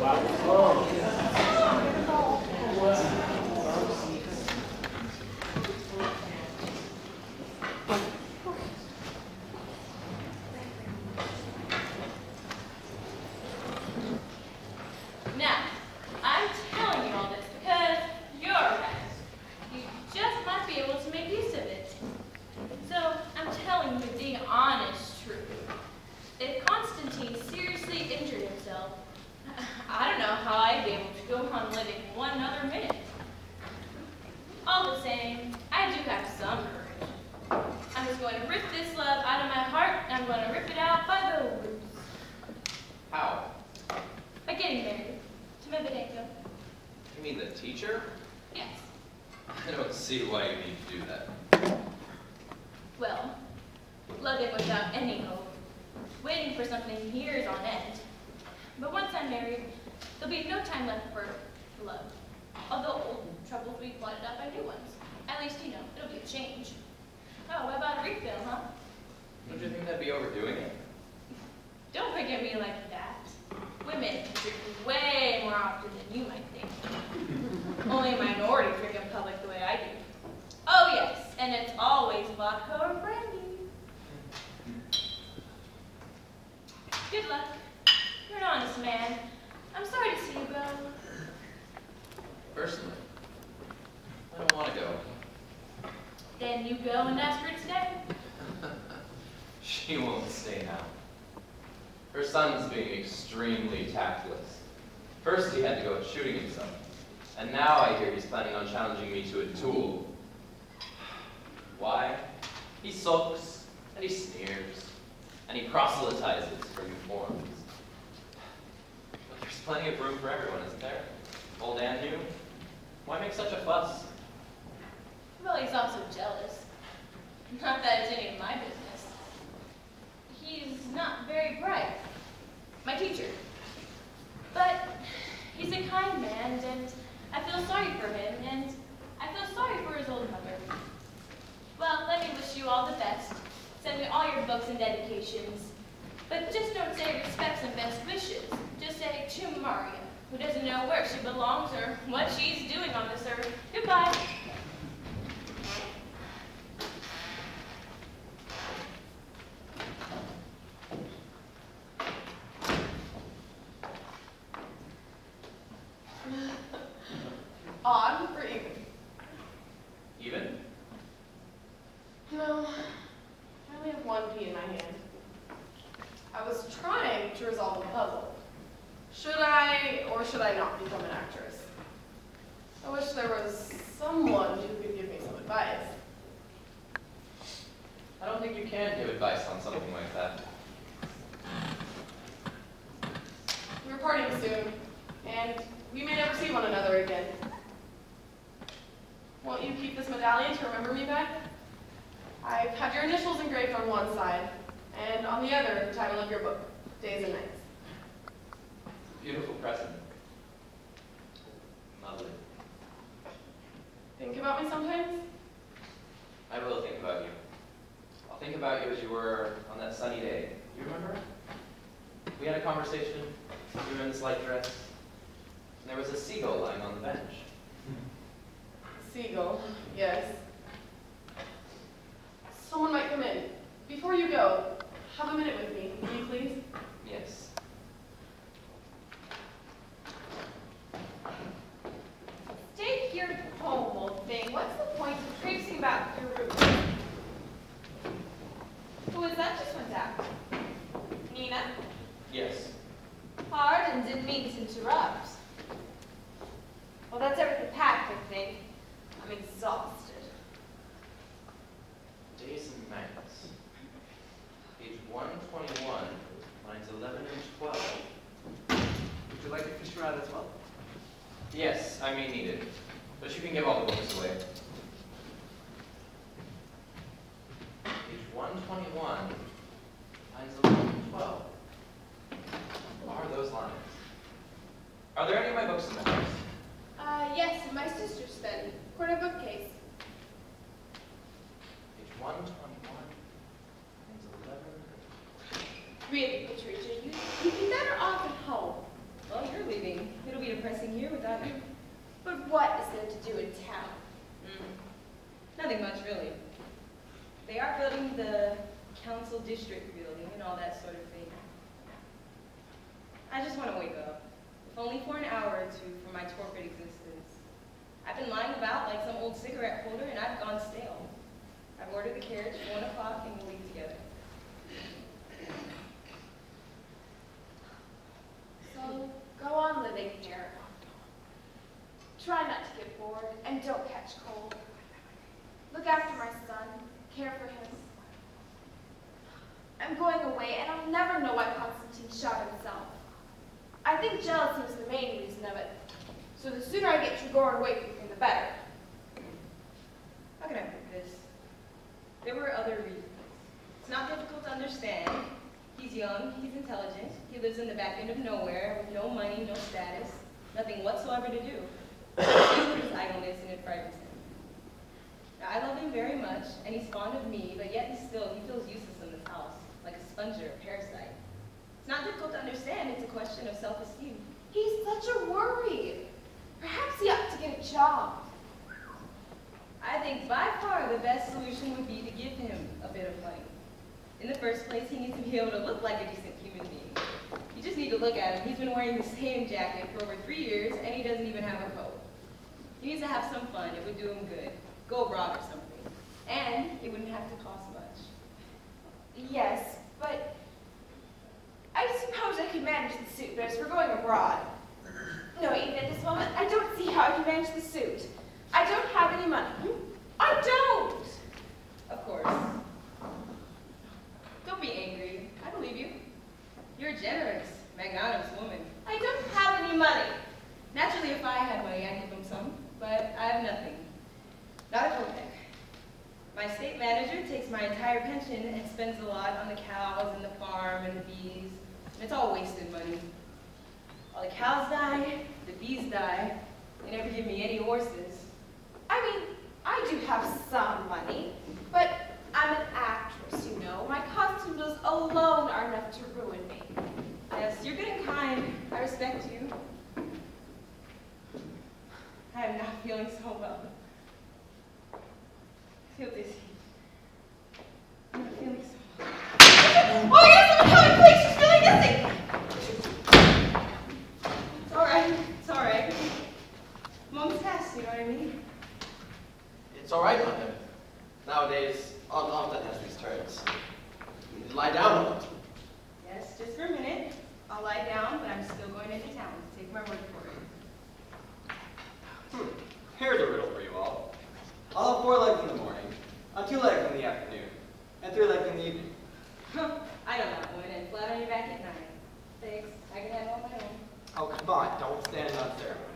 Now, I'm telling you all this because you're right. You just might be able to make use of it. So, I'm telling you the honest truth. If Constantine seriously injured himself, I don't know how I'd be able to go on living one other minute. All the same, I do have some courage. I'm just going to rip this love out of my heart, and I'm going to rip it out by the roots. How? By getting married to Medvedenko. You mean the teacher? Yes. I don't see why you need to do that. Well, loving without any hope, waiting for something years on end. But once I'm married, there'll be no time left for love. Although old troubles will be blotted out by new ones. At least, you know, it'll be a change. Oh, what about a refill, huh? Don't you think that'd be overdoing it? Don't look at me like that. Women drink way more often than you might think. Only a minority drink in public the way I do. Oh yes, and it's always vodka or brandy. Good luck. You're an honest man. I'm sorry to see you go. Personally, I don't want to go. Then you go and ask her to stay. She won't stay now. Her son's being extremely tactless. First he had to go shooting himself, and now I hear he's planning on challenging me to a duel. Why? He sulks, and he sneers, and he proselytizes for new forms. But there's plenty of room for everyone, isn't there? Old and new. Why make such a fuss? Well, he's also jealous. Not that it's any of my business. He's not very bright. My teacher. But he's a kind man, and I feel sorry for him, and I feel sorry for his old mother. Well, let me wish you all the best. Send me all your books and dedications. But just don't say respects and best wishes. Just say to Maria, who doesn't know where she belongs or what she's doing on this earth. Goodbye. Odd or even? Even? No, I only have one pea in my hand. I was trying to resolve a puzzle. Should I or should I not become an actress? I wish there was someone who could give me some advice. I don't think you can give advice on something like that. We're parting soon, and we may never see one another again. Won't you keep this medallion to remember me by? I've had your initials engraved on one side, and on the other, the title of your book, Days and Nights. Beautiful present. Lovely. Think about me sometimes? I will think about you. I'll think about you as you were on that sunny day. You remember? We had a conversation. You were in this light dress. And there was a seagull lying on the bench. Seagull, yes. Someone might come in. Before you go, have a minute with me, will you please? Yes. Stay here at home, old thing. What's the point of traipsing about your room? Who was that just went out? Nina? Yes. Pardon, didn't mean to interrupt. Well, that's everything packed, I think. I'm exhausted. Days and Nights. Page 121, lines 11 and 12. Would you like a fish rod as well? Yes, I may need it. But you can give all the books away. Page 121, lines 11 and 12. What are those lines? Are there any of my books in the house? Yes, in my sister's study. Corner bookcase. Page 121, lines 11. Really, Patricia, you'd be better off at home. Well, you're you're leaving. It'll be depressing here without you. But what is there to do in town? Nothing much, really. They are building the council district building and all that sort of thing. I just want to wake up, if only for an hour or two, from my torpid existence. I've been lying about like some old cigarette holder, and I've gone stale. I've ordered the carriage for 1 o'clock, and we'll leave together. So, go on living here. Try not to get bored, and don't catch cold. Look after my son, care for him. I'm going away, and I'll never know why Constantine shot himself. I think jealousy was the main reason of it. So the sooner I get Trigorin away from him, the better. How can I put this? There were other reasons. It's not difficult to understand. He's young, he's intelligent, he lives in the back end of nowhere with no money, no status, nothing whatsoever to do. His idleness, and it frightens him. Now, I love him very much, and he's fond of me, but yet he feels useless in this house, like a sponge or a parasite. It's not difficult to understand, it's a question of self-esteem. He's such a worry. Perhaps he ought to get a job. I think by far the best solution would be to give him a bit of money. In the first place, he needs to be able to look like a decent human being. You just need to look at him. He's been wearing the same jacket for over 3 years, and he doesn't even have a coat. He needs to have some fun. It would do him good. Go abroad or something. And it wouldn't have to cost much. Yes, but I suppose I could manage the suit, but as for going abroad, no, even at this moment, I don't see how I can manage the suit. I don't have any money. I don't! Of course. Don't be angry. I believe you. You're a generous, magnanimous woman. I don't have any money. Naturally, if I had money, I'd give him some, but I have nothing. Not a kopeck. My state manager takes my entire pension and spends a lot on the cows and the farm and the bees, and it's all wasted money. All the cows die, the bees die. They never give me any horses. I mean, I do have some money, but I'm an actress, you know. My costume bills alone are enough to ruin me. Yes, you're good and kind. I respect you. I am not feeling so well. I feel dizzy. I'm not feeling so well. Oh yes, I'm coming, please, she's feeling dizzy. It's all right. It's all right. Mom's past, you know what I mean? It's all right, Mother. Nowadays, Aunt often has these turns. You need to lie down a lot. Yes, just for a minute. I'll lie down, but I'm still going into town. Take my word for it. Here's a riddle for you all. I'll have 4 legs in the morning, 2 legs in the afternoon, and 3 legs in the evening. I know that one, and flat on your back at night. Thanks. I can handle it on my own. Oh, come on, don't stand on ceremony.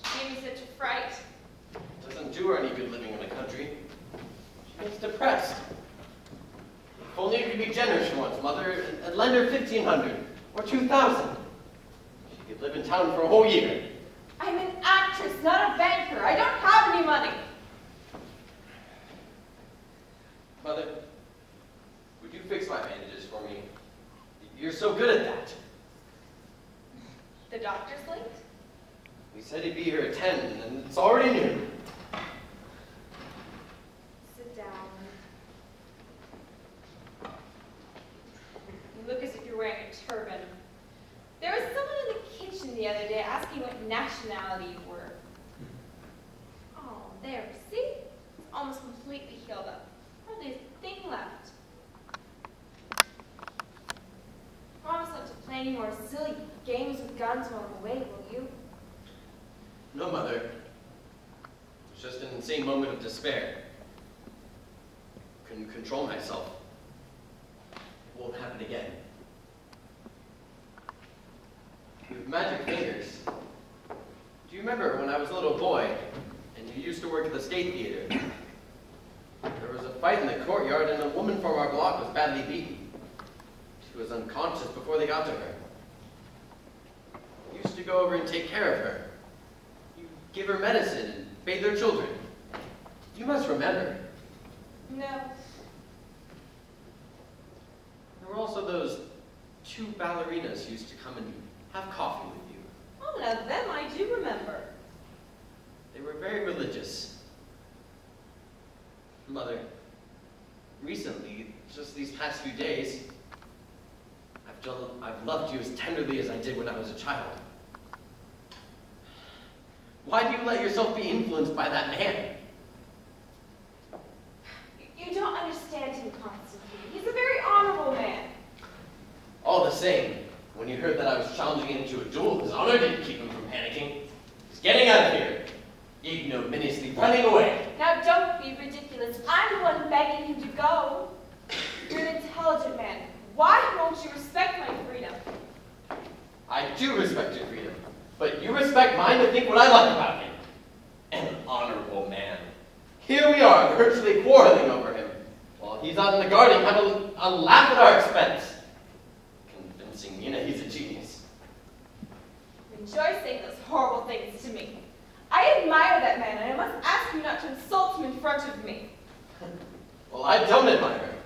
She gave me such a fright. Doesn't do her any good living in the country. She gets depressed. If only you could be generous for once, Mother, and lend her 1,500 or 2,000. She could live in town for a whole year. I'm an actress, not a banker. I don't have any money. Mother, would you fix my bandages for me? You're so good at that. The doctor's late? We said he'd be here at 10, and it's already noon. Sit down. You look as if you're wearing a turban. There was someone in the kitchen the other day asking what nationality you were. Oh, there, see? It's almost completely healed up. Hardly a thing left. Promise not to play any more silly games with guns while I'm away, will you? No, Mother. It was just an insane moment of despair. Couldn't control myself. It won't happen again. You have magic fingers. Do you remember when I was a little boy and you used to work at the State Theater? There was a fight in the courtyard and a woman from our block was badly beaten. She was unconscious before they got to her. You used to go over and take care of her. give her medicine and bathe their children. You must remember. No. There were also those 2 ballerinas who used to come and have coffee with you. Oh, now them I do remember. They were very religious. Mother, recently, just these past few days, I've loved you as tenderly as I did when I was a child. Why do you let yourself be influenced by that man? You don't understand him, Constantine. He's a very honorable man. All the same, when he heard that I was challenging him to a duel, his honor didn't keep him from panicking. He's getting out of here, ignominiously running away. Now don't be ridiculous. I'm the one begging him to go. You're an intelligent man. Why won't you respect my freedom? I do respect your freedom, but you respect mine to think what I like about him. An honorable man. Here we are, virtually quarreling over him, while he's out in the garden having a laugh at our expense, convincing Mina he's a genius. Enjoy saying those horrible things to me. I admire that man, and I must ask you not to insult him in front of me. Well, I don't admire him.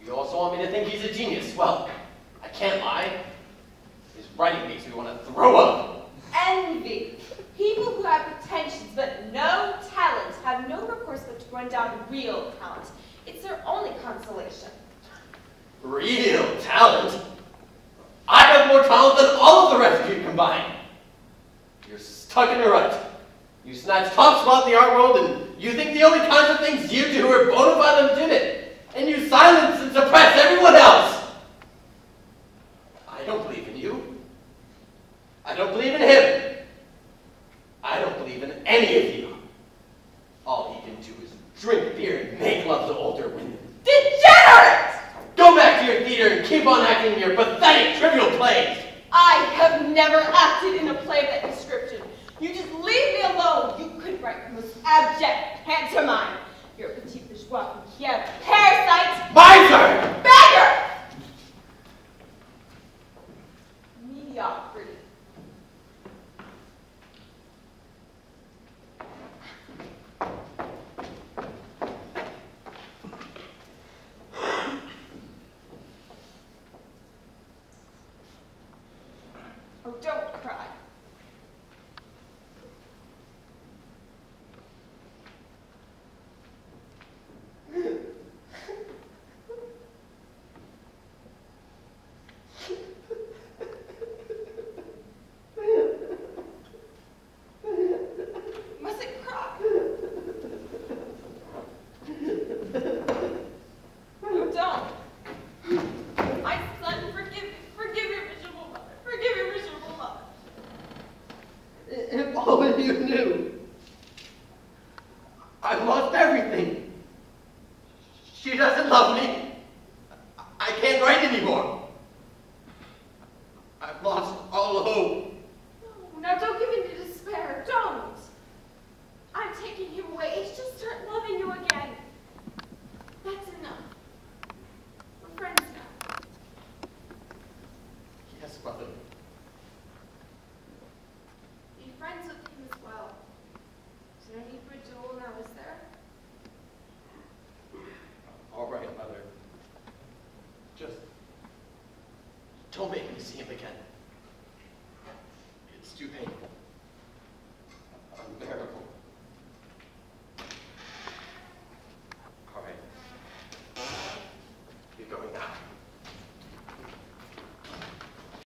You also want me to think he's a genius. Well, I can't lie. His writing makes me want to throw up. Envy. People who have pretensions but no talent have no recourse but to run down real talent. It's their only consolation. Real talent? I have more talent than all of the rest of you combined. You're stuck in a rut. You snatch top spot in the art world, and you think the only kinds of things you do are bona fide and legitimate. And you silence and suppress everyone else. I don't believe in you. I don't believe in him. I don't believe in any of you. All he can do is drink beer and make love to older women. Degenerate! Go back to your theater and keep on acting in your pathetic, trivial plays. I have never acted in a play of that description. You just leave me alone. You could write the most abject pantomime. You're a petit bourgeois from Kiev. Parasite! Miser! Beggar! Mediocrity. Oh, don't cry. Mustn't cry. No, don't. My son, forgive your miserable mother. Forgive your miserable mother. If only you knew. I've lost everything. She doesn't love me. I can't write anymore. I've lost all hope. No, now don't give in to despair. Don't. I'm taking him away. She'll start loving you again. That's enough. We're friends now. Yes, mother. Be friends with him as well. Is there no need for a duel now, is there? All right, mother. Just don't make me see him again. It's too painful.